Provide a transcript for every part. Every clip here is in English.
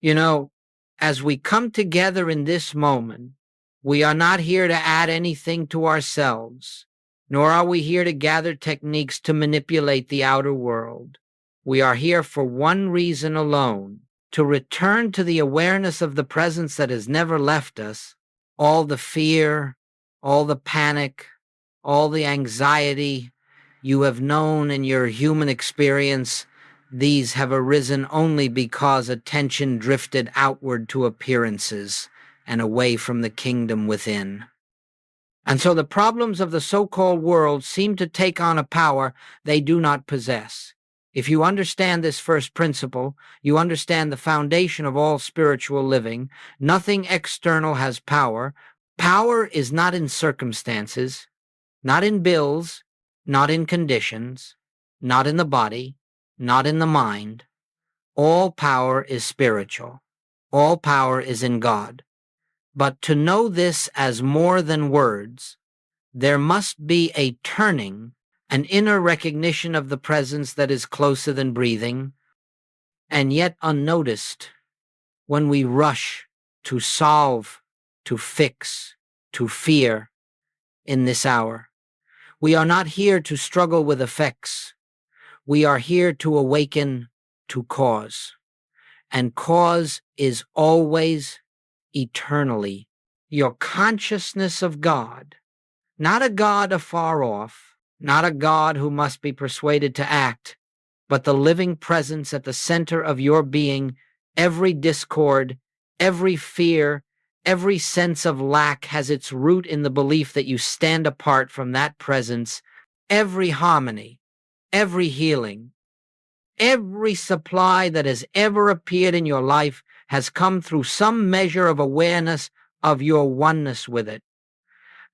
You know, as we come together in this moment, we are not here to add anything to ourselves, nor are we here to gather techniques to manipulate the outer world. We are here for one reason alone: to return to the awareness of the presence that has never left us. All the fear, all the panic, all the anxiety you have known in your human experience, these have arisen only because attention drifted outward to appearances and away from the kingdom within. And so the problems of the so-called world seem to take on a power they do not possess. If you understand this first principle, you understand the foundation of all spiritual living. Nothing external has power. Power is not in circumstances, not in bills, not in conditions, not in the body, not in the mind. All power is spiritual. All power is in God. But to know this as more than words, there must be a turning, an inner recognition of the presence that is closer than breathing, and yet unnoticed when we rush to solve, to fix, to fear in this hour. We are not here to struggle with effects. We are here to awaken to cause. And cause is always, eternally, your consciousness of God, not a God afar off, not a God who must be persuaded to act, but the living presence at the center of your being. Every discord, every fear, every sense of lack has its root in the belief that you stand apart from that presence. Every harmony, every healing, every supply that has ever appeared in your life has come through some measure of awareness of your oneness with it.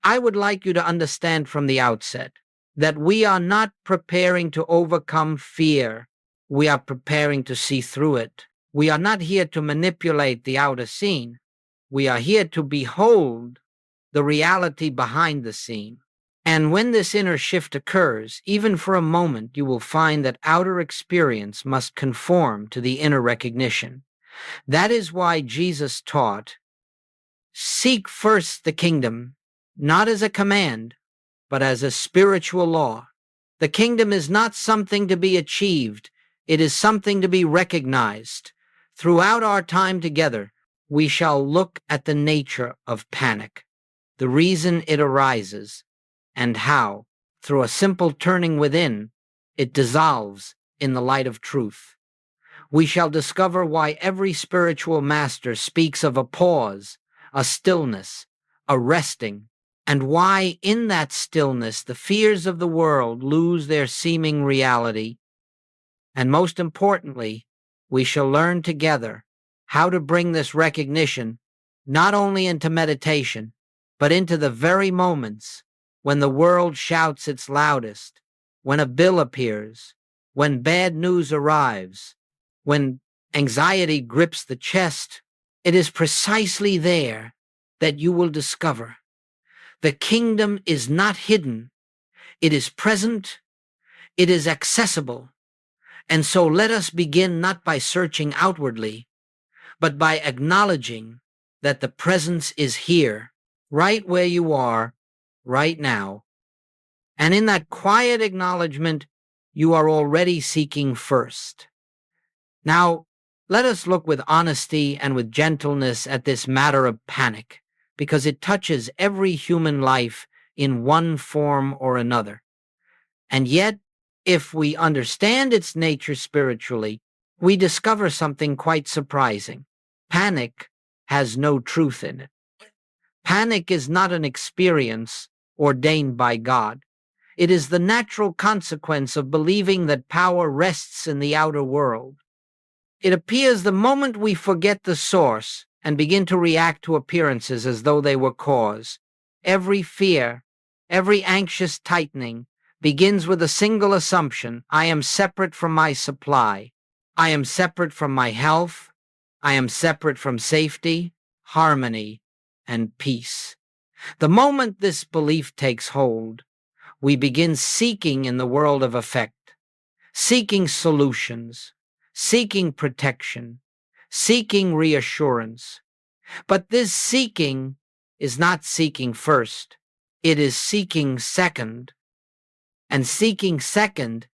I would like you to understand from the outset that we are not preparing to overcome fear. We are preparing to see through it. We are not here to manipulate the outer scene. We are here to behold the reality behind the scene. And when this inner shift occurs, even for a moment, you will find that outer experience must conform to the inner recognition. That is why Jesus taught, seek first the kingdom, not as a command, but as a spiritual law. The kingdom is not something to be achieved. It is something to be recognized. Throughout our time together, we shall look at the nature of panic, the reason it arises, and how, through a simple turning within, it dissolves in the light of truth. We shall discover why every spiritual master speaks of a pause, a stillness, a resting, and why in that stillness the fears of the world lose their seeming reality. And most importantly, we shall learn together how to bring this recognition not only into meditation, but into the very moments when the world shouts its loudest, when a bill appears, when bad news arrives, when anxiety grips the chest. It is precisely there that you will discover the kingdom is not hidden. It is present. It is accessible. And so let us begin not by searching outwardly, but by acknowledging that the presence is here, right where you are, right now. And in that quiet acknowledgement, you are already seeking first. Now, let us look with honesty and with gentleness at this matter of panic, because it touches every human life in one form or another. And yet, if we understand its nature spiritually, we discover something quite surprising. Panic has no truth in it. Panic is not an experience ordained by God. It is the natural consequence of believing that power rests in the outer world. It appears the moment we forget the source and begin to react to appearances as though they were cause. Every fear, every anxious tightening begins with a single assumption: I am separate from my supply. I am separate from my health. I am separate from safety, harmony, and peace. The moment this belief takes hold, we begin seeking in the world of effect, seeking solutions, seeking protection, seeking reassurance. But this seeking is not seeking first. It is seeking second. And seeking second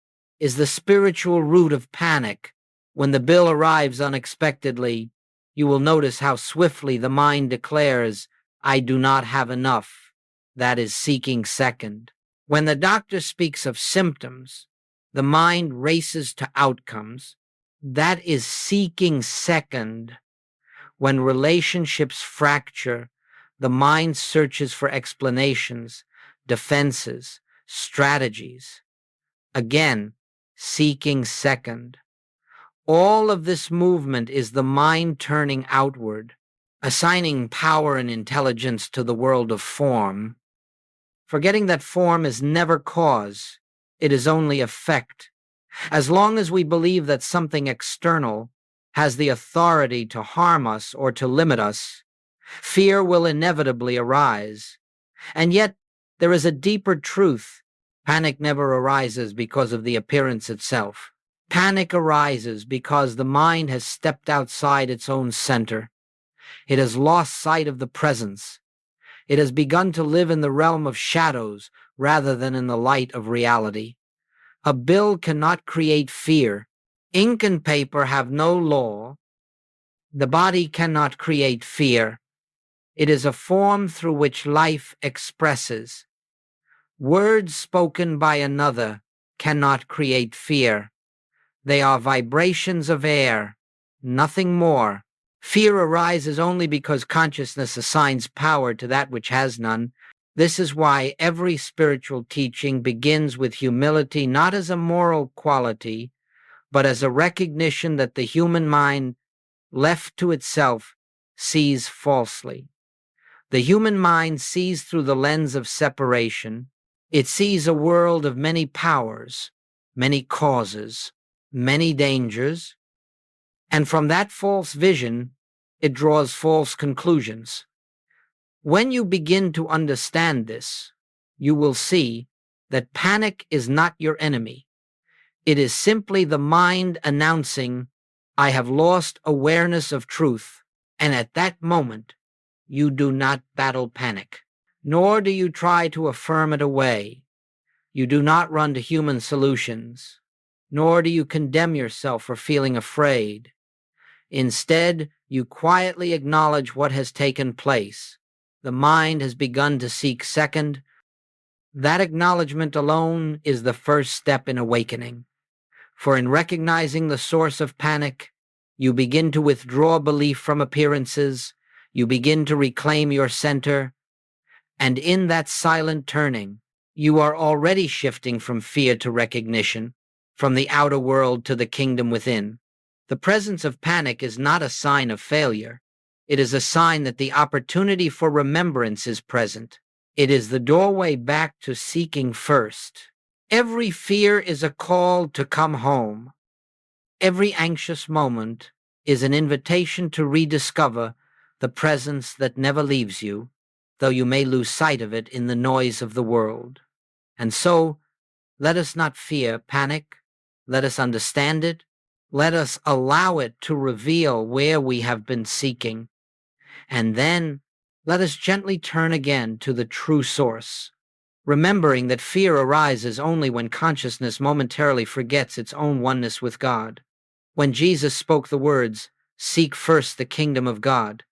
is the spiritual root of panic. When the bill arrives unexpectedly, you will notice how swiftly the mind declares, "I do not have enough." That is seeking second. When the doctor speaks of symptoms, the mind races to outcomes. That is seeking second. When relationships fracture, the mind searches for explanations, defenses, strategies. Again, seeking second. All of this movement is the mind turning outward, assigning power and intelligence to the world of form, forgetting that form is never cause, it is only effect. As long as we believe that something external has the authority to harm us or to limit us, fear will inevitably arise. And yet, there is a deeper truth. Panic never arises because of the appearance itself. Panic arises because the mind has stepped outside its own center. It has lost sight of the presence. It has begun to live in the realm of shadows rather than in the light of reality. A bill cannot create fear. Ink and paper have no law. The body cannot create fear. It is a form through which life expresses. Words spoken by another cannot create fear. They are vibrations of air, nothing more. Fear arises only because consciousness assigns power to that which has none. This is why every spiritual teaching begins with humility, not as a moral quality, but as a recognition that the human mind, left to itself, sees falsely. The human mind sees through the lens of separation. It sees a world of many powers, many causes, many dangers, and from that false vision, it draws false conclusions. When you begin to understand this, you will see that panic is not your enemy. It is simply the mind announcing, "I have lost awareness of truth," and at that moment, you do not battle panic, nor do you try to affirm it away. You do not run to human solutions, nor do you condemn yourself for feeling afraid. Instead, you quietly acknowledge what has taken place. The mind has begun to seek second. That acknowledgement alone is the first step in awakening. For in recognizing the source of panic, you begin to withdraw belief from appearances, you begin to reclaim your center, and in that silent turning, you are already shifting from fear to recognition, from the outer world to the kingdom within. The presence of panic is not a sign of failure. It is a sign that the opportunity for remembrance is present. It is the doorway back to seeking first. Every fear is a call to come home. Every anxious moment is an invitation to rediscover the presence that never leaves you, though you may lose sight of it in the noise of the world. And so, let us not fear panic. Let us understand it. Let us allow it to reveal where we have been seeking. And then, let us gently turn again to the true source, remembering that fear arises only when consciousness momentarily forgets its own oneness with God. When Jesus spoke the words, "Seek first the kingdom of God,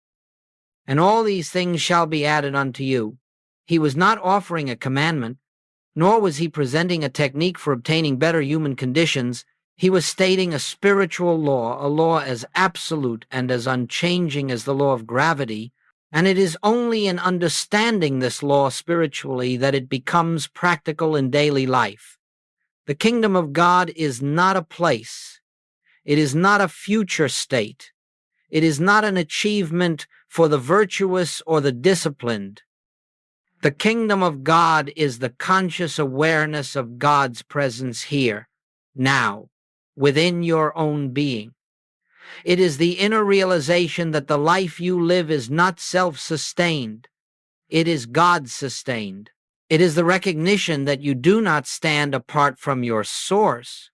and all these things shall be added unto you," he was not offering a commandment, nor was he presenting a technique for obtaining better human conditions. He was stating a spiritual law, a law as absolute and as unchanging as the law of gravity, and it is only in understanding this law spiritually that it becomes practical in daily life. The kingdom of God is not a place. It is not a future state. It is not an achievement for the virtuous or the disciplined. The kingdom of God is the conscious awareness of God's presence here, now, within your own being. It is the inner realization that the life you live is not self-sustained. It is God-sustained. It is the recognition that you do not stand apart from your source,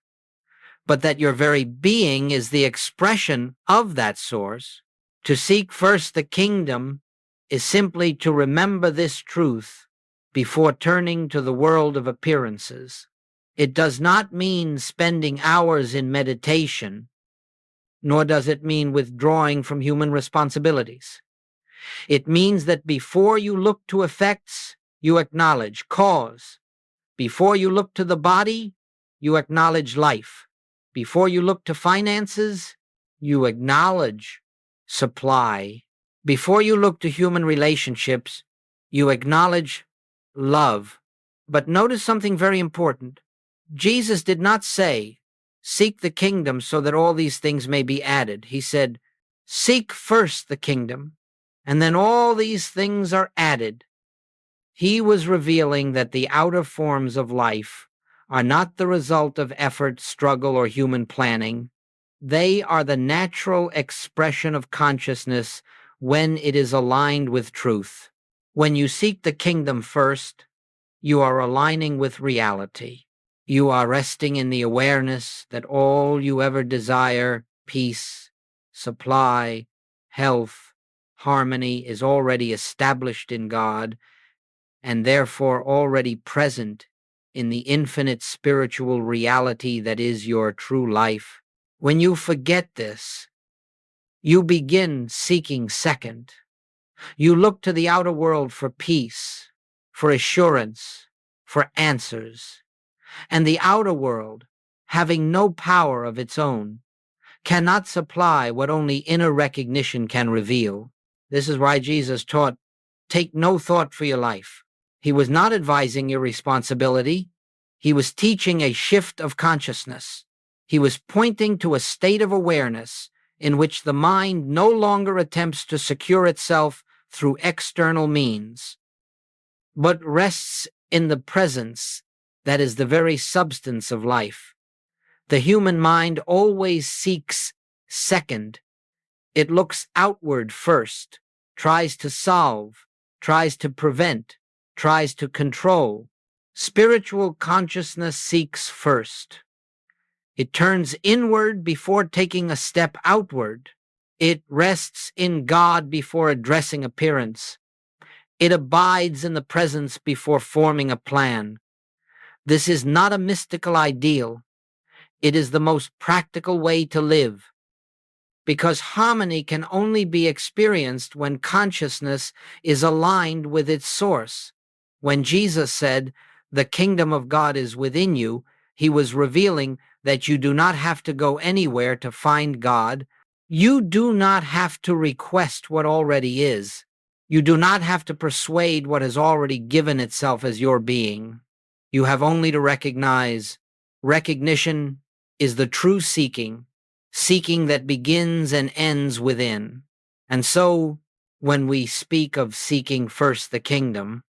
but that your very being is the expression of that source. To seek first the kingdom is simply to remember this truth before turning to the world of appearances. It does not mean spending hours in meditation, nor does it mean withdrawing from human responsibilities. It means that before you look to effects, you acknowledge cause. Before you look to the body, you acknowledge life. Before you look to finances, you acknowledge supply. Before you look to human relationships, you acknowledge love. But notice something very important. Jesus did not say, seek the kingdom so that all these things may be added. He said, seek first the kingdom, and then all these things are added. He was revealing that the outer forms of life are not the result of effort, struggle, or human planning. They are the natural expression of consciousness when it is aligned with truth. When you seek the kingdom first, you are aligning with reality. You are resting in the awareness that all you ever desire, peace, supply, health, harmony, is already established in God, and therefore already present in the infinite spiritual reality that is your true life. When you forget this, you begin seeking second. You look to the outer world for peace, for assurance, for answers. And the outer world, having no power of its own, cannot supply what only inner recognition can reveal. This is why Jesus taught, take no thought for your life. He was not advising irresponsibility. He was teaching a shift of consciousness. He was pointing to a state of awareness in which the mind no longer attempts to secure itself through external means, but rests in the presence that is the very substance of life. The human mind always seeks second. It looks outward first, tries to solve, tries to prevent, tries to control. Spiritual consciousness seeks first. It turns inward before taking a step outward. It rests in God before addressing appearance. It abides in the presence before forming a plan. This is not a mystical ideal. It is the most practical way to live, because harmony can only be experienced when consciousness is aligned with its source. When Jesus said, "The kingdom of God is within you," he was revealing that you do not have to go anywhere to find God. You do not have to request what already is. You do not have to persuade what has already given itself as your being. You have only to recognize. Recognition is the true seeking, seeking that begins and ends within. And so, when we speak of seeking first the kingdom,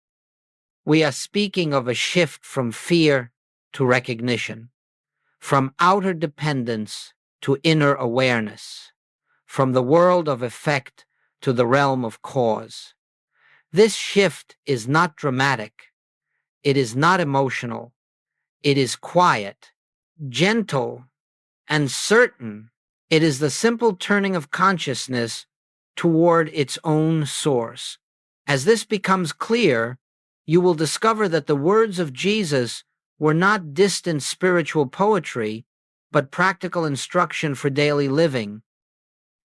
we are speaking of a shift from fear to recognition, from outer dependence to inner awareness, from the world of effect to the realm of cause. This shift is not dramatic. It is not emotional. It is quiet, gentle, and certain. It is the simple turning of consciousness toward its own source. As this becomes clear, you will discover that the words of Jesus were not distant spiritual poetry, but practical instruction for daily living.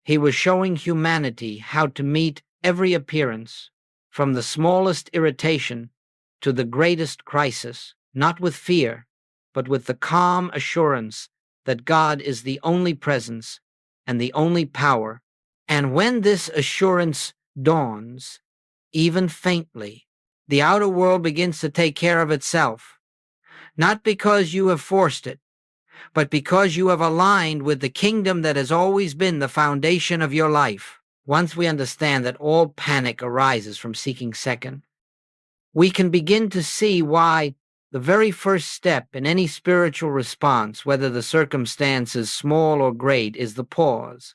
He was showing humanity how to meet every appearance, from the smallest irritation to the greatest crisis, not with fear, but with the calm assurance that God is the only presence and the only power. And when this assurance dawns, even faintly, the outer world begins to take care of itself, not because you have forced it, but because you have aligned with the kingdom that has always been the foundation of your life. Once we understand that all panic arises from seeking second, we can begin to see why the very first step in any spiritual response, whether the circumstance is small or great, is the pause.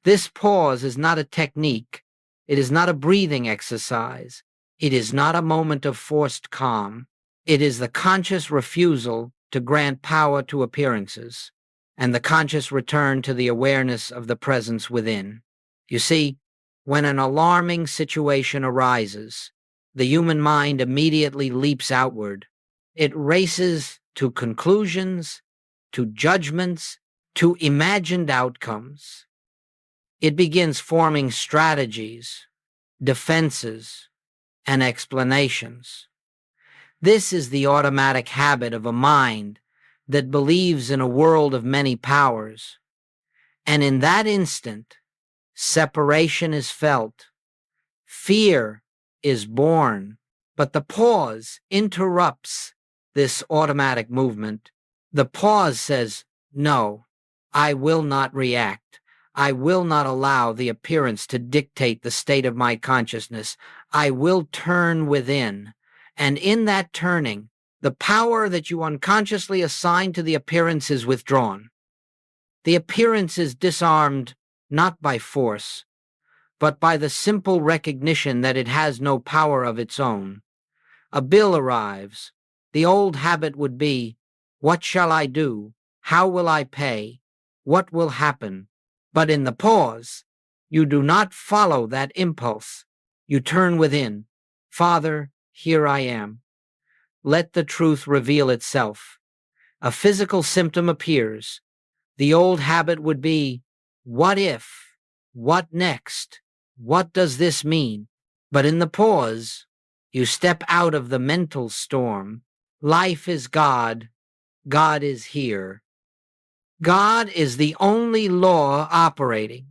This pause is not a technique. It is not a breathing exercise. It is not a moment of forced calm. It is the conscious refusal to grant power to appearances. and the conscious return to the awareness of the presence within. You see, when an alarming situation arises, the human mind immediately leaps outward. It races to conclusions, to judgments, to imagined outcomes. It begins forming strategies, defenses, and explanations. This is the automatic habit of a mind that believes in a world of many powers. And in that instant, separation is felt, fear is born, but the pause interrupts this automatic movement. The pause says, no, I will not react. I will not allow the appearance to dictate the state of my consciousness. I will turn within. And in that turning, the power that you unconsciously assign to the appearance is withdrawn. The appearance is disarmed not by force, but by the simple recognition that it has no power of its own. A bill arrives. The old habit would be, what shall I do? How will I pay? What will happen? But in the pause, you do not follow that impulse. You turn within. Father, here I am. Let the truth reveal itself. A physical symptom appears. The old habit would be, what if? What next? What does this mean? But in the pause, you step out of the mental storm. Life is God. God is here. God is the only law operating.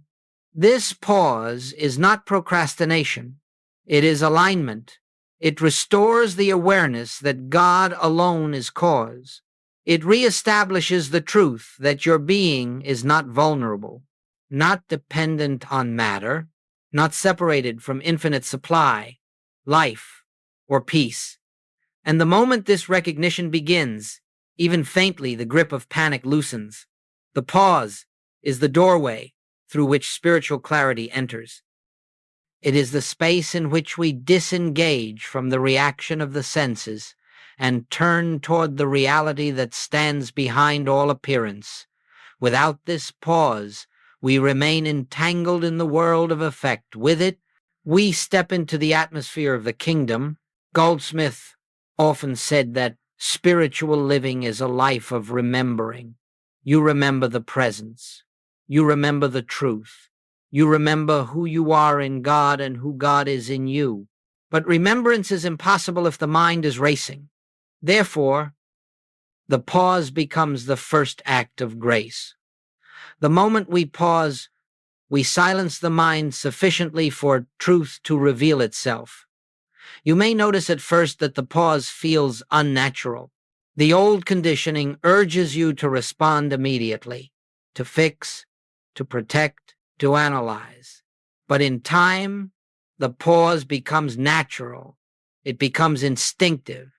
This pause is not procrastination. It is alignment. It restores the awareness that God alone is cause. It reestablishes the truth that your being is not vulnerable, not dependent on matter, not separated from infinite supply, life, or peace. And the moment this recognition begins, even faintly the grip of panic loosens. The pause is the doorway through which spiritual clarity enters. It is the space in which we disengage from the reaction of the senses and turn toward the reality that stands behind all appearance. Without this pause, we remain entangled in the world of effect. With it, we step into the atmosphere of the kingdom. Goldsmith often said that spiritual living is a life of remembering. You remember the presence. You remember the truth. You remember who you are in God and who God is in you. But remembrance is impossible if the mind is racing. Therefore, the pause becomes the first act of grace. The moment we pause, we silence the mind sufficiently for truth to reveal itself. You may notice at first that the pause feels unnatural. The old conditioning urges you to respond immediately, to fix, to protect, to analyze. But in time, the pause becomes natural. It becomes instinctive.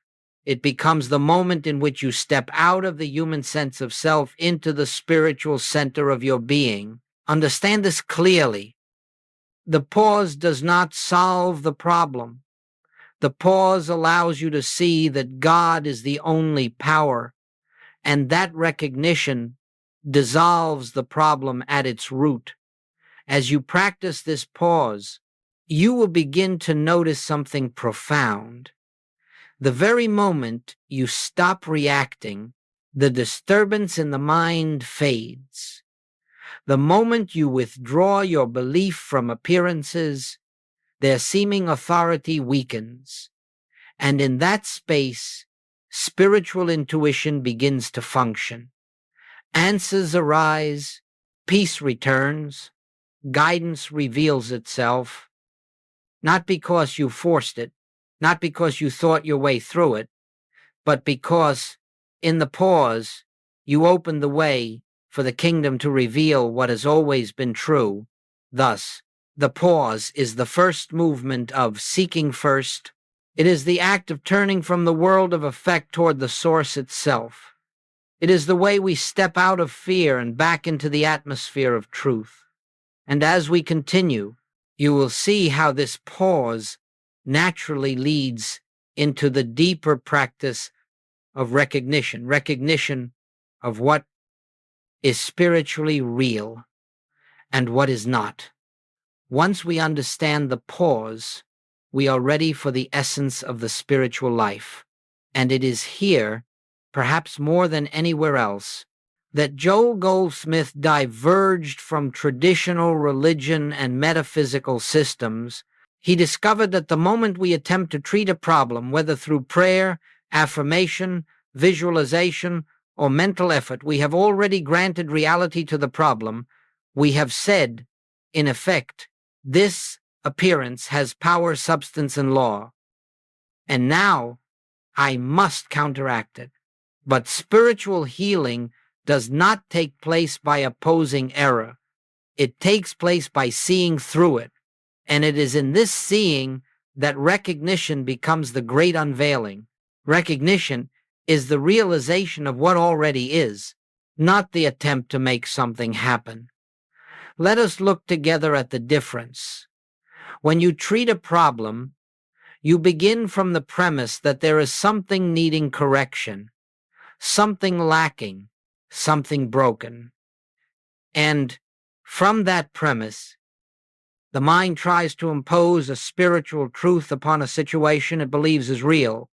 It becomes the moment in which you step out of the human sense of self into the spiritual center of your being. Understand this clearly. The pause does not solve the problem. The pause allows you to see that God is the only power, and that recognition dissolves the problem at its root. As you practice this pause, you will begin to notice something profound. The very moment you stop reacting, the disturbance in the mind fades. The moment you withdraw your belief from appearances, their seeming authority weakens. And in that space, spiritual intuition begins to function. Answers arise, peace returns, guidance reveals itself, not because you forced it, not because you thought your way through it, but because in the pause, you opened the way for the kingdom to reveal what has always been true. Thus, the pause is the first movement of seeking first. It is the act of turning from the world of effect toward the source itself. It is the way we step out of fear and back into the atmosphere of truth. And as we continue, you will see how this pause naturally leads into the deeper practice of recognition of what is spiritually real and what is not. Once we understand the pause, we are ready for the essence of the spiritual life. And it is here, perhaps more than anywhere else, that Joel Goldsmith diverged from traditional religion and metaphysical systems. He discovered that the moment we attempt to treat a problem, whether through prayer, affirmation, visualization, or mental effort, we have already granted reality to the problem. We have said, in effect, this appearance has power, substance, and law. And now I must counteract it. But spiritual healing does not take place by opposing error. It takes place by seeing through it. And it is in this seeing that recognition becomes the great unveiling. Recognition is the realization of what already is, not the attempt to make something happen. Let us look together at the difference. When you treat a problem, you begin from the premise that there is something needing correction, something lacking, something broken. And from that premise, the mind tries to impose a spiritual truth upon a situation it believes is real.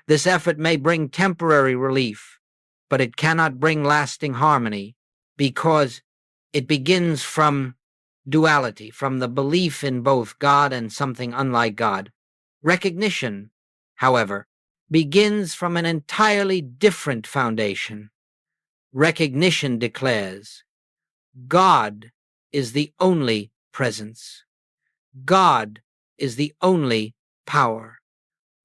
This effort may bring temporary relief, but it cannot bring lasting harmony because it begins from duality, from the belief in both God and something unlike God. Recognition, however, begins from an entirely different foundation. Recognition declares, God is the only presence. God is the only power.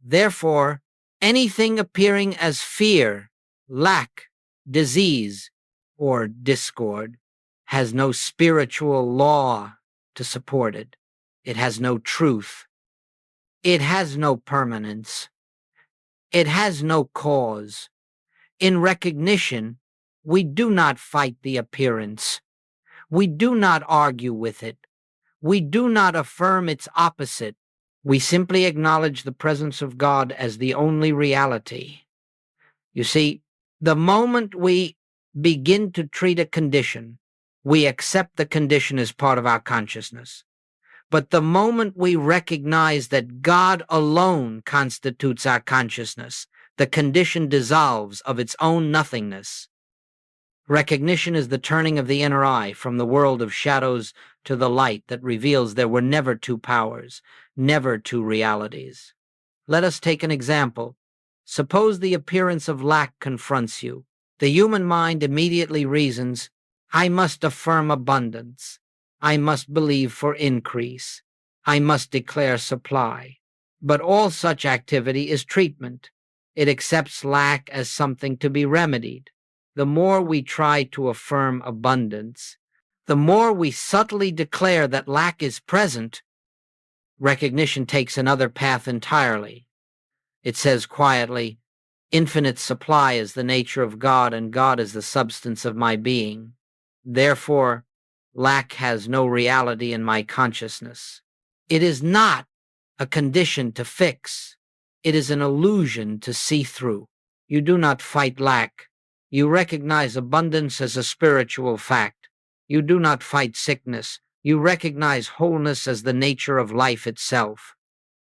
Therefore, anything appearing as fear, lack, disease, or discord has no spiritual law to support it. It has no truth. It has no permanence. It has no cause. In recognition, we do not fight the appearance. We do not argue with it. We do not affirm its opposite. We simply acknowledge the presence of God as the only reality. You see, the moment we begin to treat a condition, we accept the condition as part of our consciousness. But the moment we recognize that God alone constitutes our consciousness, the condition dissolves of its own nothingness. Recognition is the turning of the inner eye from the world of shadows to the light that reveals there were never two powers, never two realities. Let us take an example. Suppose the appearance of lack confronts you. The human mind immediately reasons, I must affirm abundance. I must believe for increase. I must declare supply. But all such activity is treatment. It accepts lack as something to be remedied. The more we try to affirm abundance, the more we subtly declare that lack is present. Recognition takes another path entirely. It says quietly, infinite supply is the nature of God, and God is the substance of my being. Therefore, lack has no reality in my consciousness. It is not a condition to fix. It is an illusion to see through. You do not fight lack. You recognize abundance as a spiritual fact. You do not fight sickness. You recognize wholeness as the nature of life itself.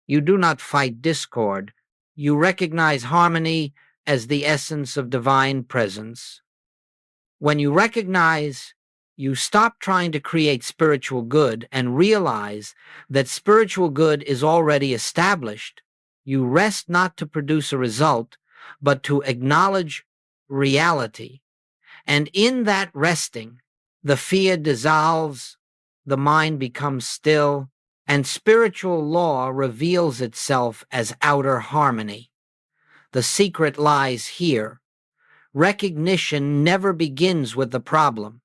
You do not fight discord. You recognize harmony as the essence of divine presence. When you recognize, you stop trying to create spiritual good and realize that spiritual good is already established. You rest not to produce a result, but to acknowledge reality. And in that resting, the fear dissolves, the mind becomes still, and spiritual law reveals itself as outer harmony. The secret lies here. Recognition never begins with the problem.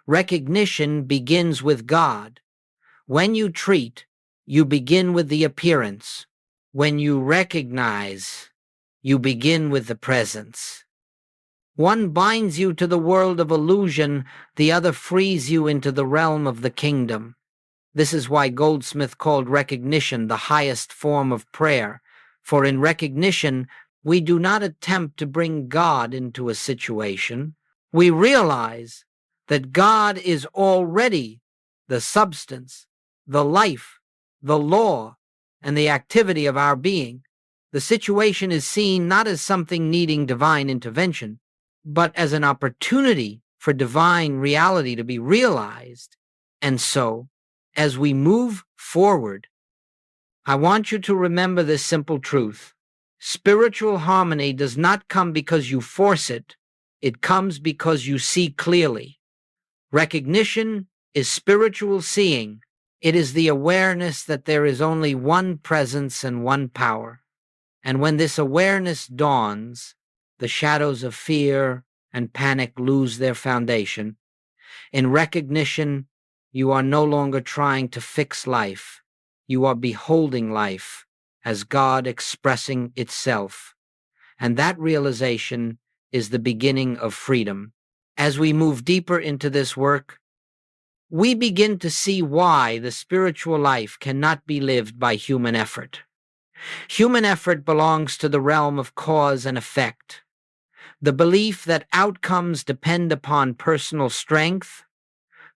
Recognition begins with God. When you treat, you begin with the appearance. When you recognize, you begin with the presence. One binds you to the world of illusion, the other frees you into the realm of the kingdom. This is why Goldsmith called recognition the highest form of prayer, for in recognition, we do not attempt to bring God into a situation. We realize that God is already the substance, the life, the law, and the activity of our being. The situation is seen not as something needing divine intervention, but as an opportunity for divine reality to be realized. And so, as we move forward, I want you to remember this simple truth. Spiritual harmony does not come because you force it. It comes because you see clearly. Recognition is spiritual seeing. It is the awareness that there is only one presence and one power. And when this awareness dawns, the shadows of fear and panic lose their foundation. In recognition, you are no longer trying to fix life. You are beholding life as God expressing itself. And that realization is the beginning of freedom. As we move deeper into this work, we begin to see why the spiritual life cannot be lived by human effort. Human effort belongs to the realm of cause and effect. The belief that outcomes depend upon personal strength,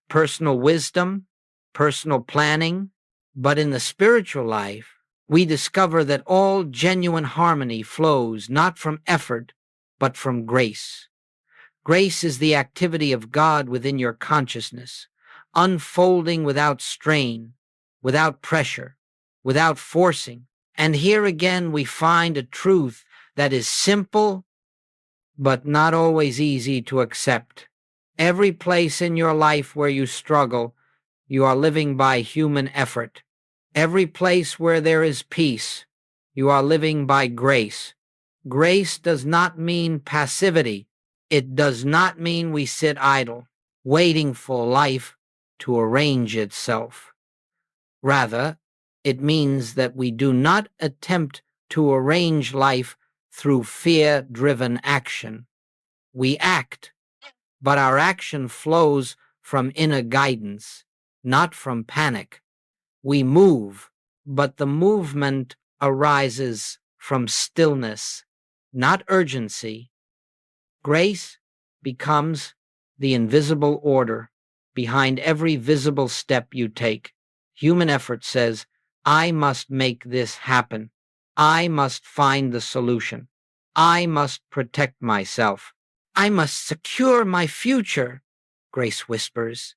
personal wisdom, personal planning. But in the spiritual life, we discover that all genuine harmony flows not from effort, but from grace. Grace is the activity of God within your consciousness, unfolding without strain, without pressure, without forcing. And here again we find a truth that is simple, but not always easy to accept. Every place in your life where you struggle, you are living by human effort. Every place where there is peace, you are living by grace. Grace does not mean passivity. It does not mean we sit idle, waiting for life to arrange itself. Rather, it means that we do not attempt to arrange life through fear-driven action. We act, but our action flows from inner guidance, not from panic. We move, but the movement arises from stillness, not urgency. Grace becomes the invisible order behind every visible step you take. Human effort says, I must make this happen. I must find the solution. I must protect myself. I must secure my future. Grace whispers,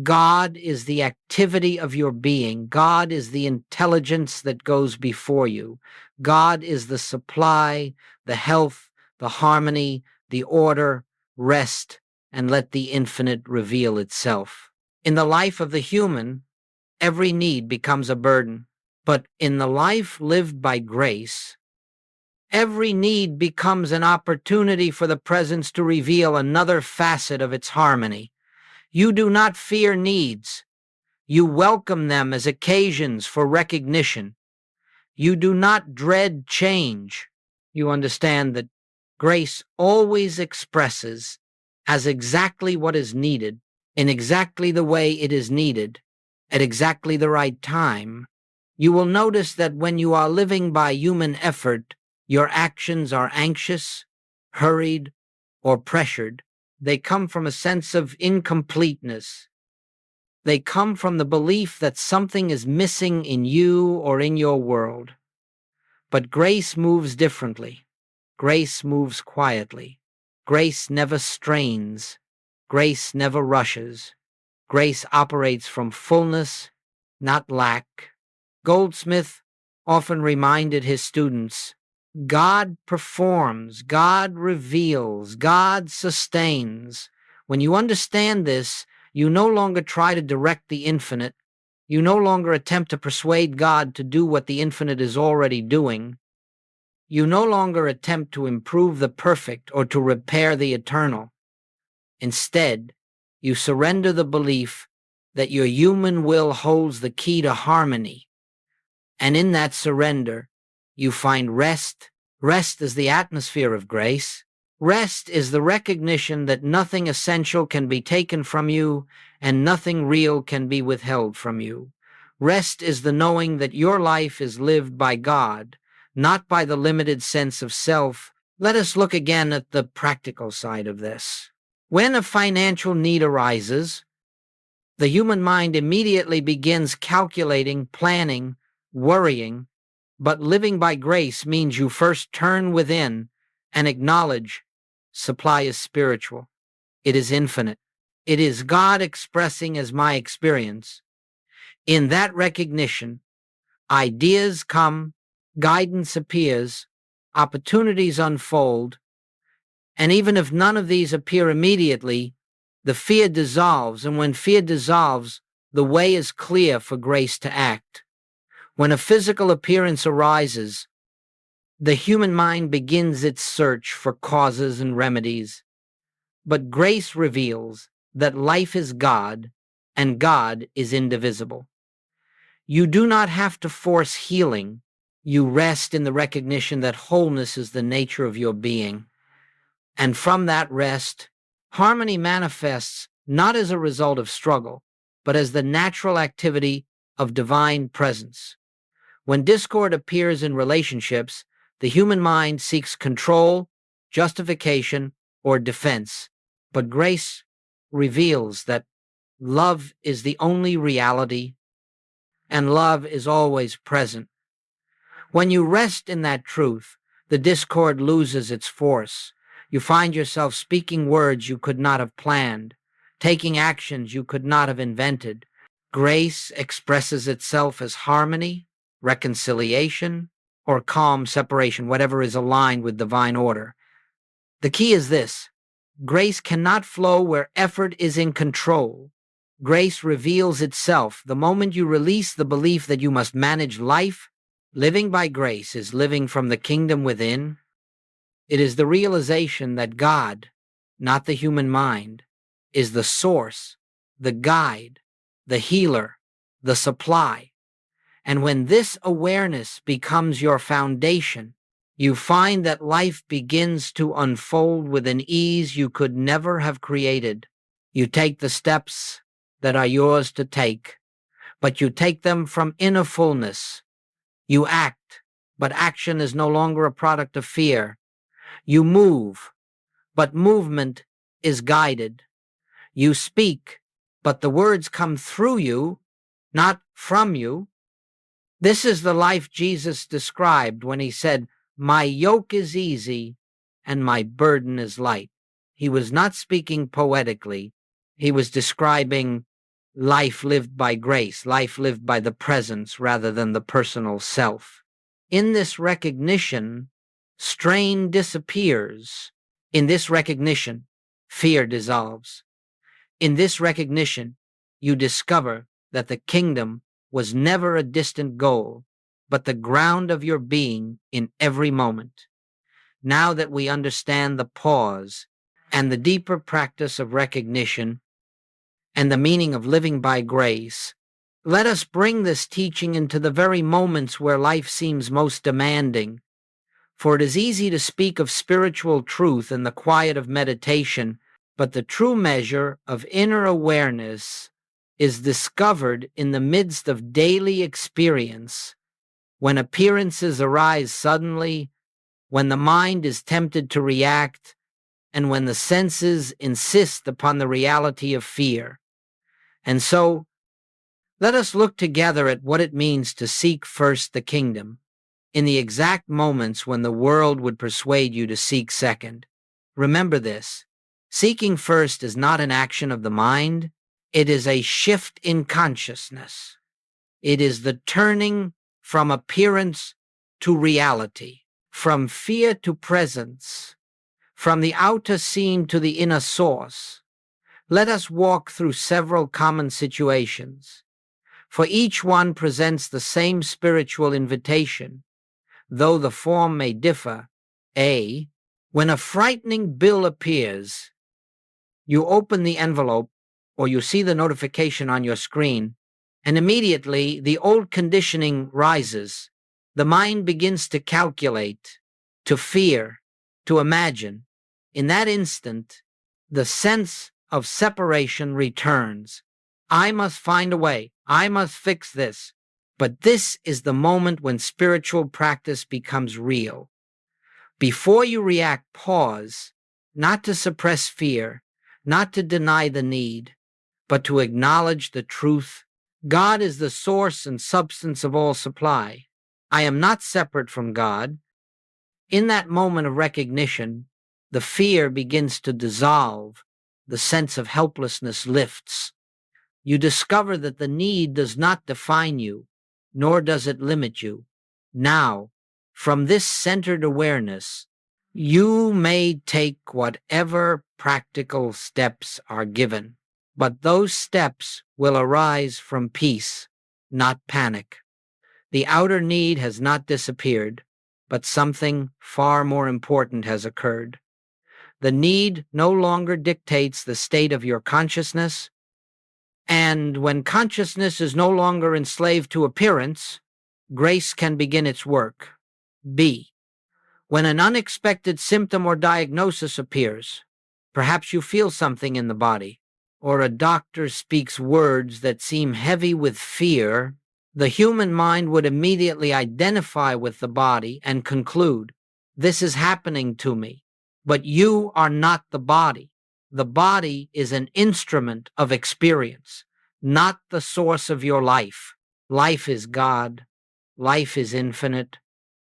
God is the activity of your being. God is the intelligence that goes before you. God is the supply, the health, the harmony, the order. Rest and let the infinite reveal itself. In the life of the human, every need becomes a burden. But in the life lived by grace, every need becomes an opportunity for the presence to reveal another facet of its harmony. You do not fear needs. You welcome them as occasions for recognition. You do not dread change. You understand that grace always expresses as exactly what is needed, in exactly the way it is needed, at exactly the right time. You will notice that when you are living by human effort, your actions are anxious, hurried, or pressured. They come from a sense of incompleteness. They come from the belief that something is missing in you or in your world. But grace moves differently. Grace moves quietly. Grace never strains. Grace never rushes. Grace operates from fullness, not lack. Goldsmith often reminded his students, God performs, God reveals, God sustains. When you understand this, you no longer try to direct the infinite. You no longer attempt to persuade God to do what the infinite is already doing. You no longer attempt to improve the perfect or to repair the eternal. Instead, you surrender the belief that your human will holds the key to harmony. And in that surrender, you find rest. Rest is the atmosphere of grace. Rest is the recognition that nothing essential can be taken from you and nothing real can be withheld from you. Rest is the knowing that your life is lived by God, not by the limited sense of self. Let us look again at the practical side of this. When a financial need arises, the human mind immediately begins calculating, planning, worrying, but living by grace means you first turn within and acknowledge supply is spiritual. It is infinite. It is God expressing as my experience. In that recognition, ideas come, guidance appears, opportunities unfold, and even if none of these appear immediately, the fear dissolves, and when fear dissolves, the way is clear for grace to act. When a physical appearance arises, the human mind begins its search for causes and remedies. But grace reveals that life is God and God is indivisible. You do not have to force healing. You rest in the recognition that wholeness is the nature of your being. And from that rest, harmony manifests not as a result of struggle, but as the natural activity of divine presence. When discord appears in relationships, the human mind seeks control, justification, or defense. But grace reveals that love is the only reality, and love is always present. When you rest in that truth, the discord loses its force. You find yourself speaking words you could not have planned, taking actions you could not have invented. Grace expresses itself as harmony, reconciliation, or calm separation, whatever is aligned with divine order. The key is this: grace cannot flow where effort is in control. Grace reveals itself the moment you release the belief that you must manage life. Living by grace is living from the kingdom within. It is the realization that God, not the human mind, is the source, the guide, the healer, the supply. And when this awareness becomes your foundation, you find that life begins to unfold with an ease you could never have created. You take the steps that are yours to take, but you take them from inner fullness. You act, but action is no longer a product of fear. You move, but movement is guided. You speak, but the words come through you, not from you. This is the life Jesus described when he said, "My yoke is easy and my burden is light." He was not speaking poetically. He was describing life lived by grace, life lived by the presence rather than the personal self. In this recognition, strain disappears. In this recognition, fear dissolves. In this recognition, you discover that the kingdom was never a distant goal, but the ground of your being in every moment. Now that we understand the pause and the deeper practice of recognition and the meaning of living by grace, let us bring this teaching into the very moments where life seems most demanding. For it is easy to speak of spiritual truth in the quiet of meditation, but the true measure of inner awareness is discovered in the midst of daily experience, when appearances arise suddenly, when the mind is tempted to react, and when the senses insist upon the reality of fear. And so, let us look together at what it means to seek first the kingdom, in the exact moments when the world would persuade you to seek second. Remember this: seeking first is not an action of the mind, it is a shift in consciousness. It is the turning from appearance to reality, from fear to presence, from the outer scene to the inner source. Let us walk through several common situations, for each one presents the same spiritual invitation, though the form may differ. A. When a frightening bill appears, you open the envelope or you see the notification on your screen, and immediately the old conditioning rises. The mind begins to calculate, to fear, to imagine. In that instant, the sense of separation returns. I must find a way. I must fix this. But this is the moment when spiritual practice becomes real. Before you react, pause, not to suppress fear, not to deny the need, but to acknowledge the truth. God is the source and substance of all supply. I am not separate from God. In that moment of recognition, the fear begins to dissolve, the sense of helplessness lifts. You discover that the need does not define you, nor does it limit you. Now, from this centered awareness, you may take whatever practical steps are given, but those steps will arise from peace, not panic. The outer need has not disappeared, but something far more important has occurred. The need no longer dictates the state of your consciousness, and when consciousness is no longer enslaved to appearance, grace can begin its work. B. When an unexpected symptom or diagnosis appears, perhaps you feel something in the body, or a doctor speaks words that seem heavy with fear, the human mind would immediately identify with the body and conclude, "This is happening to me." But you are not the body. The body is an instrument of experience, not the source of your life. Life is God. Life is infinite.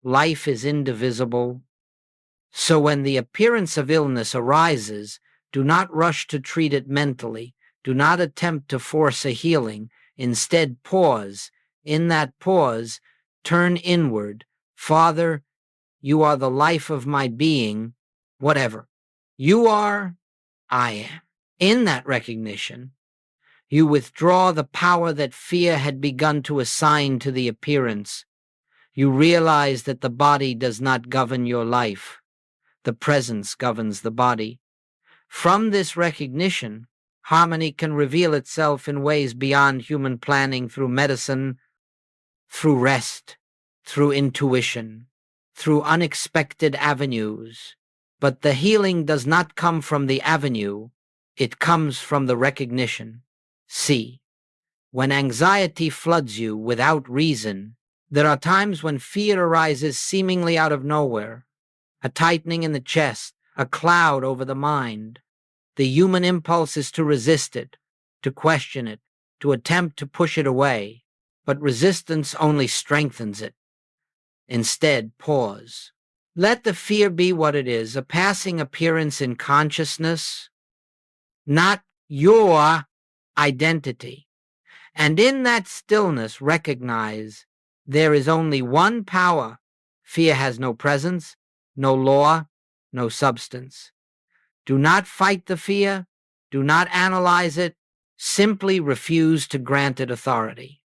Life is indivisible. So when the appearance of illness arises, do not rush to treat it mentally. Do not attempt to force a healing. Instead, pause. In that pause, turn inward. Father, you are the life of my being. Whatever you are, I am. In that recognition, you withdraw the power that fear had begun to assign to the appearance. You realize that the body does not govern your life. The presence governs the body. From this recognition, harmony can reveal itself in ways beyond human planning, through medicine, through rest, through intuition, through unexpected avenues. But the healing does not come from the avenue, it comes from the recognition. C. When anxiety floods you without reason, there are times when fear arises seemingly out of nowhere, a tightening in the chest, a cloud over the mind. The human impulse is to resist it, to question it, to attempt to push it away, but resistance only strengthens it. Instead, pause. Let the fear be what it is, a passing appearance in consciousness, not your identity. And in that stillness, recognize there is only one power. Fear has no presence, no law, no substance. Do not fight the fear. Do not analyze it. Simply refuse to grant it authority.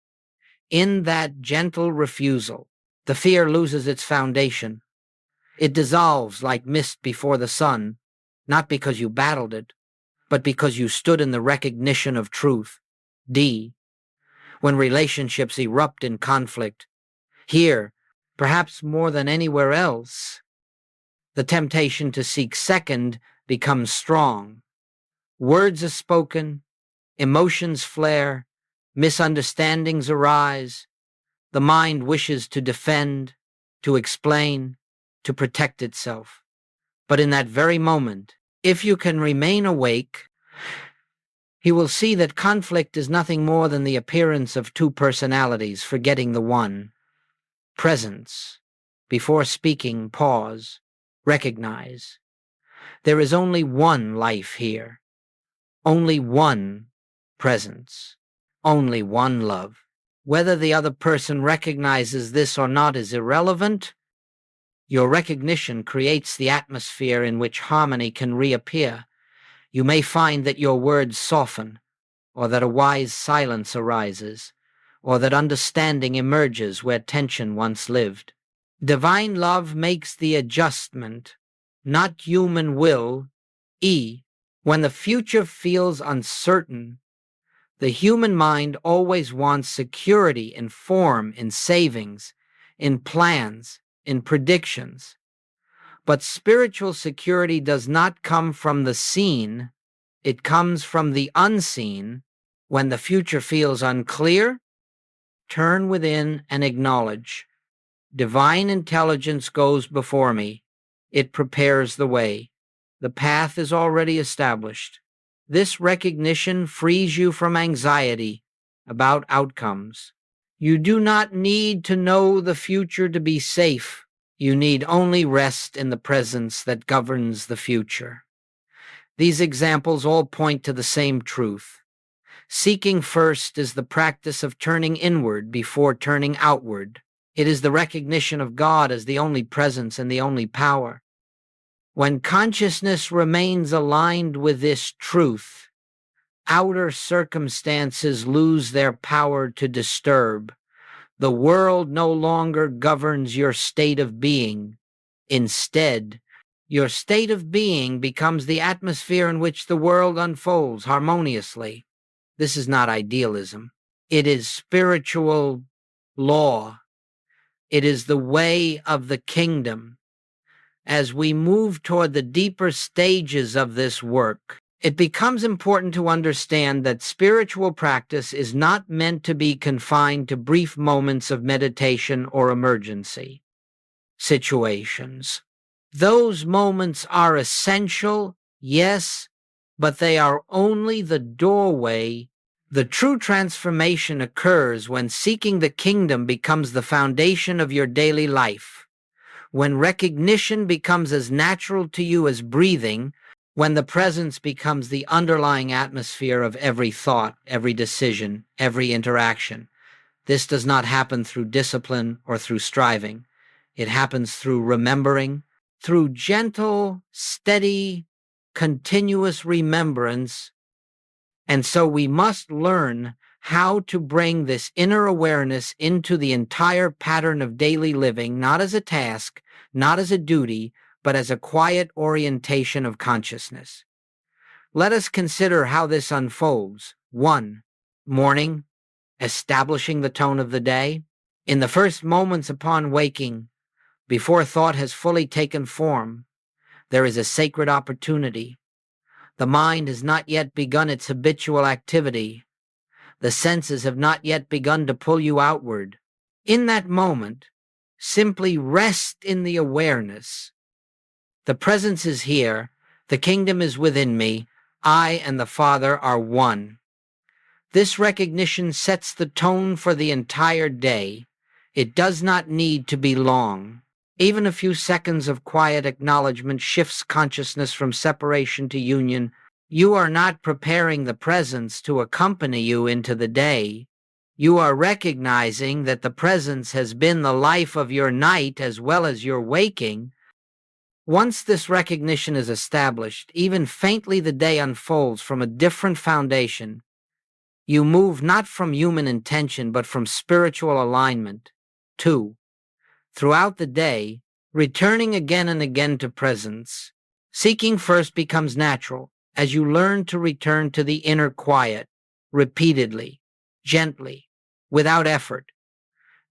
In that gentle refusal, the fear loses its foundation. It dissolves like mist before the sun, not because you battled it, but because you stood in the recognition of truth. D. When relationships erupt in conflict, here, perhaps more than anywhere else, the temptation to seek second becomes strong. Words are spoken, emotions flare, misunderstandings arise. The mind wishes to defend, to explain, to protect itself. But in that very moment, if you can remain awake, you will see that conflict is nothing more than the appearance of two personalities forgetting the one. Presence. Before speaking, pause. Recognize. There is only one life here. Only one presence. Only one love. Whether the other person recognizes this or not is irrelevant. Your recognition creates the atmosphere in which harmony can reappear. You may find that your words soften, or that a wise silence arises, or that understanding emerges where tension once lived. Divine love makes the adjustment, not human will. E. When the future feels uncertain, the human mind always wants security in form, in savings, in plans, in predictions. But spiritual security does not come from the seen, it comes from the unseen. When the future feels unclear, turn within and acknowledge. Divine intelligence goes before me. It prepares the way. The path is already established. This recognition frees you from anxiety about outcomes. You do not need to know the future to be safe. You need only rest in the presence that governs the future. These examples all point to the same truth. Seeking first is the practice of turning inward before turning outward. It is the recognition of God as the only presence and the only power. When consciousness remains aligned with this truth, outer circumstances lose their power to disturb. The world no longer governs your state of being. Instead, your state of being becomes the atmosphere in which the world unfolds harmoniously. This is not idealism. It is spiritual law. It is the way of the kingdom. As we move toward the deeper stages of this work, it becomes important to understand that spiritual practice is not meant to be confined to brief moments of meditation or emergency situations. Those moments are essential, yes, but they are only the doorway. The true transformation occurs when seeking the kingdom becomes the foundation of your daily life, when recognition becomes as natural to you as breathing, when the presence becomes the underlying atmosphere of every thought, every decision, every interaction. This does not happen through discipline or through striving. It happens through remembering, through gentle, steady, continuous remembrance. And so we must learn how to bring this inner awareness into the entire pattern of daily living, not as a task, not as a duty, but as a quiet orientation of consciousness. Let us consider how this unfolds. 1. Morning, establishing the tone of the day. In the first moments upon waking, before thought has fully taken form, there is a sacred opportunity. The mind has not yet begun its habitual activity. The senses have not yet begun to pull you outward. In that moment, simply rest in the awareness. The presence is here. The kingdom is within me. I and the Father are one. This recognition sets the tone for the entire day. It does not need to be long. Even a few seconds of quiet acknowledgement shifts consciousness from separation to union. You are not preparing the presence to accompany you into the day. You are recognizing that the presence has been the life of your night as well as your waking. Once this recognition is established, even faintly the day unfolds from a different foundation. You move not from human intention but from spiritual alignment. 2. Throughout the day, returning again and again to presence, seeking first becomes natural as you learn to return to the inner quiet, repeatedly, gently, without effort.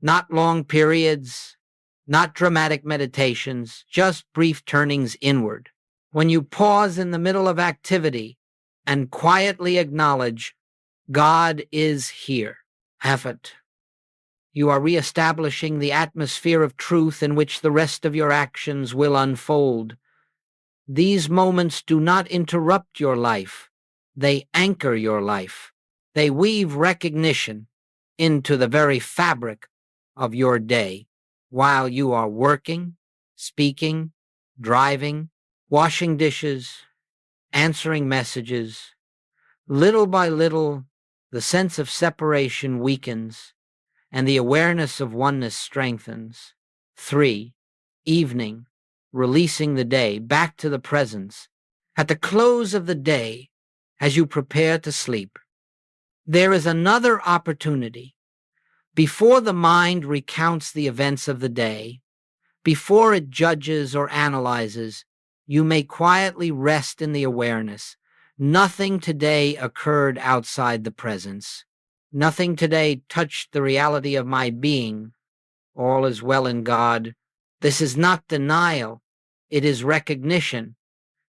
Not long periods, not dramatic meditations, just brief turnings inward. When you pause in the middle of activity and quietly acknowledge, God is here. Effort. You are reestablishing the atmosphere of truth in which the rest of your actions will unfold. These moments do not interrupt your life. They anchor your life. They weave recognition into the very fabric of your day while you are working, speaking, driving, washing dishes, answering messages. Little by little, the sense of separation weakens and the awareness of oneness strengthens. 3. Evening, releasing the day back to the presence. At the close of the day, as you prepare to sleep, there is another opportunity. Before the mind recounts the events of the day, before it judges or analyzes, you may quietly rest in the awareness. Nothing today occurred outside the presence. Nothing today touched the reality of my being. All is well in God. This is not denial. It is recognition.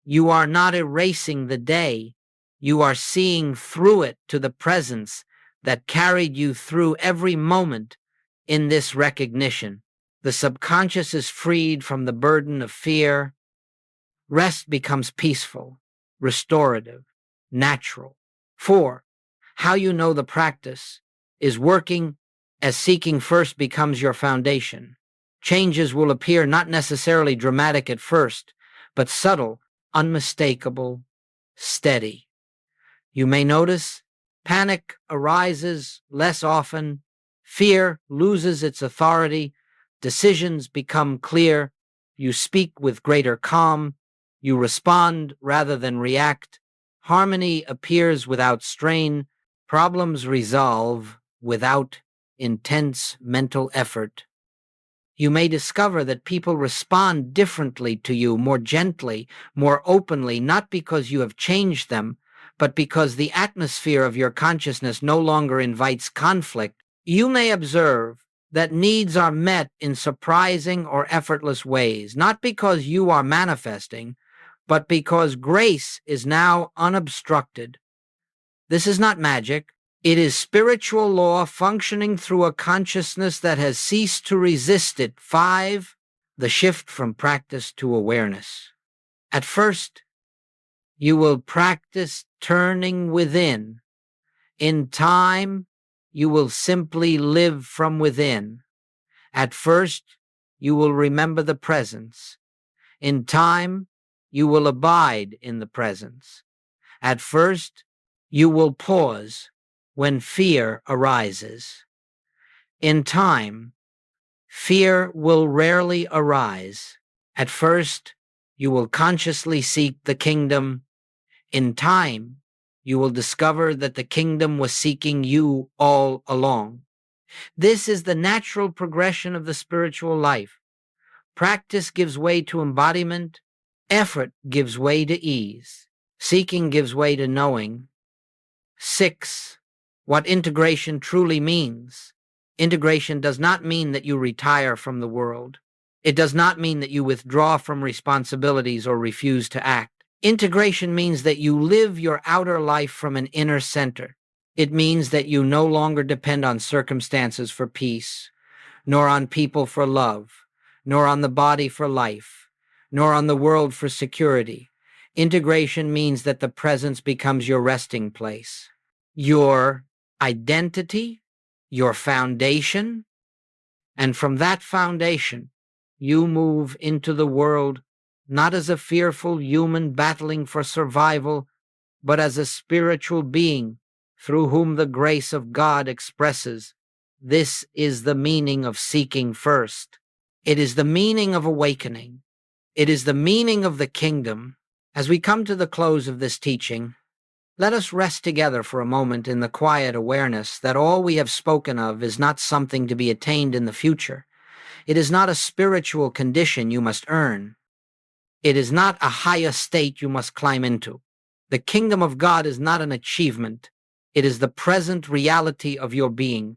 You are not erasing the day. You are seeing through it to the presence that carried you through every moment in this recognition. The subconscious is freed from the burden of fear. Rest becomes peaceful, restorative, natural. 4. How you know the practice is working as seeking first becomes your foundation. Changes will appear not necessarily dramatic at first, but subtle, unmistakable, steady. You may notice panic arises less often, fear loses its authority, decisions become clear, you speak with greater calm, you respond rather than react, harmony appears without strain, problems resolve without intense mental effort. You may discover that people respond differently to you, more gently, more openly, not because you have changed them, but because the atmosphere of your consciousness no longer invites conflict. You may observe that needs are met in surprising or effortless ways, not because you are manifesting, but because grace is now unobstructed. This is not magic. It is spiritual law functioning through a consciousness that has ceased to resist it. 5. The shift from practice to awareness. At first, you will practice turning within. In time, you will simply live from within. At first, you will remember the presence. In time, you will abide in the presence. At first, you will pause when fear arises. In time, fear will rarely arise. At first, you will consciously seek the kingdom. In time, you will discover that the kingdom was seeking you all along. This is the natural progression of the spiritual life. Practice gives way to embodiment. Effort gives way to ease. Seeking gives way to knowing. 6. What integration truly means. Integration does not mean that you retire from the world. It does not mean that you withdraw from responsibilities or refuse to act. Integration means that you live your outer life from an inner center. It means that you no longer depend on circumstances for peace, nor on people for love, nor on the body for life, nor on the world for security. Integration means that the presence becomes your resting place, your identity, your foundation, and from that foundation, you move into the world not as a fearful human battling for survival, but as a spiritual being through whom the grace of God expresses. This is the meaning of seeking first. It is the meaning of awakening. It is the meaning of the kingdom. As we come to the close of this teaching, let us rest together for a moment in the quiet awareness that all we have spoken of is not something to be attained in the future. It is not a spiritual condition you must earn. It is not a higher state you must climb into. The kingdom of God is not an achievement. It is the present reality of your being.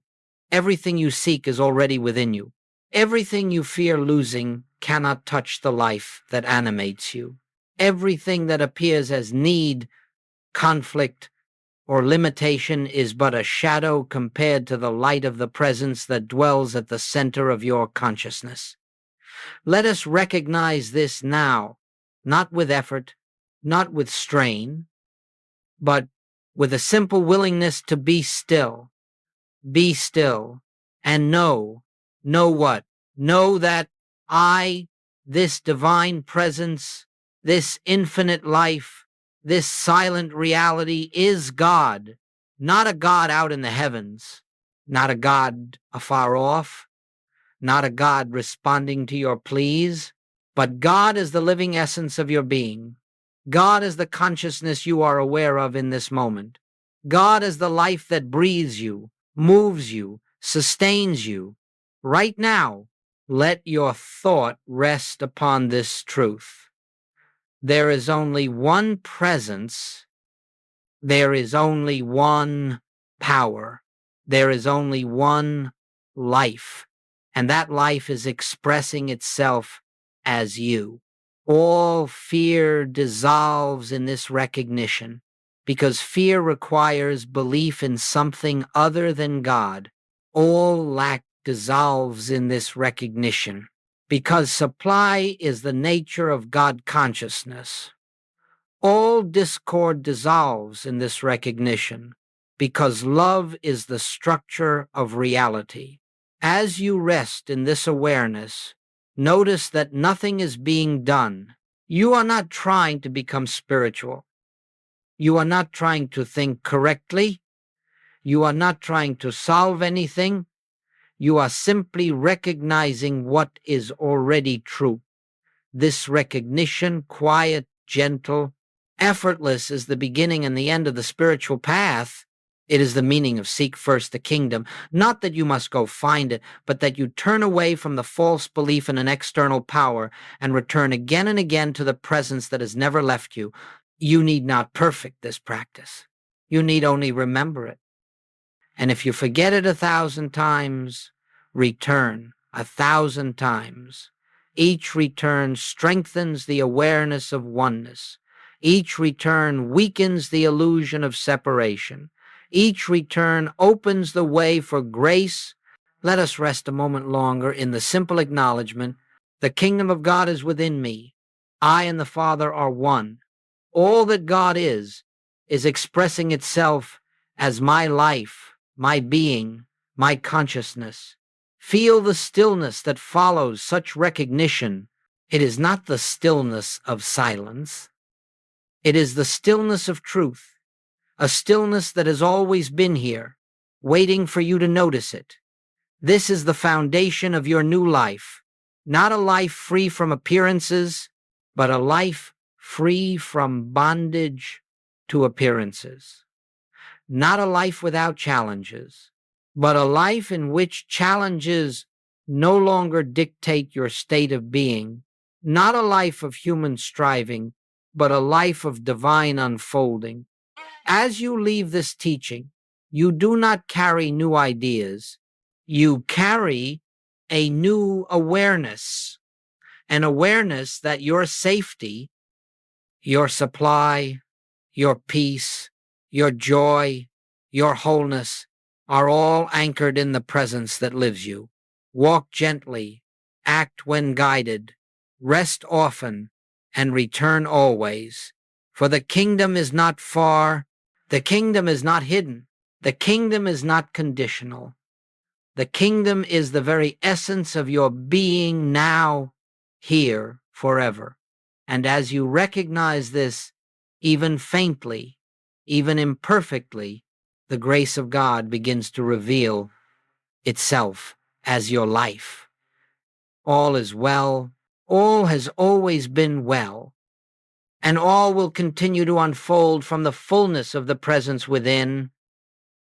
Everything you seek is already within you. Everything you fear losing cannot touch the life that animates you. Everything that appears as need, conflict, or limitation is but a shadow compared to the light of the presence that dwells at the center of your consciousness. Let us recognize this now, not with effort, not with strain, but with a simple willingness to be still. Be still and know what? Know that I, this divine presence, this infinite life, this silent reality is God, not a God out in the heavens, not a God afar off, not a God responding to your pleas, but God is the living essence of your being. God is the consciousness you are aware of in this moment. God is the life that breathes you, moves you, sustains you. Right now, let your thought rest upon this truth. There is only one presence. There is only one power. There is only one life. And that life is expressing itself as you. All fear dissolves in this recognition, because fear requires belief in something other than God. All lack dissolves in this recognition, because supply is the nature of God consciousness. All discord dissolves in this recognition because love is the structure of reality. As you rest in this awareness, notice that nothing is being done. You are not trying to become spiritual. You are not trying to think correctly. You are not trying to solve anything. You are simply recognizing what is already true. This recognition, quiet, gentle, effortless, is the beginning and the end of the spiritual path. It is the meaning of seek first the kingdom. Not that you must go find it, but that you turn away from the false belief in an external power and return again and again to the presence that has never left you. You need not perfect this practice. You need only remember it. And if you forget it 1,000 times, return 1,000 times. Each return strengthens the awareness of oneness. Each return weakens the illusion of separation. Each return opens the way for grace. Let us rest a moment longer in the simple acknowledgement, the kingdom of God is within me. I and the Father are one. All that God is expressing itself as my life, my being, my consciousness. Feel the stillness that follows such recognition. It is not the stillness of silence. It is the stillness of truth, a stillness that has always been here, waiting for you to notice it. This is the foundation of your new life, not a life free from appearances, but a life free from bondage to appearances. Not a life without challenges, but a life in which challenges no longer dictate your state of being. Not a life of human striving, but a life of divine unfolding. As you leave this teaching, you do not carry new ideas. You carry a new awareness, an awareness that your safety, your supply, your peace, your joy, your wholeness are all anchored in the presence that lives you. Walk gently, act when guided, rest often, and return always. For the kingdom is not far, the kingdom is not hidden, the kingdom is not conditional. The kingdom is the very essence of your being now, here, forever. And as you recognize this, even faintly, even imperfectly, the grace of God begins to reveal itself as your life. All is well. All has always been well. And all will continue to unfold from the fullness of the presence within.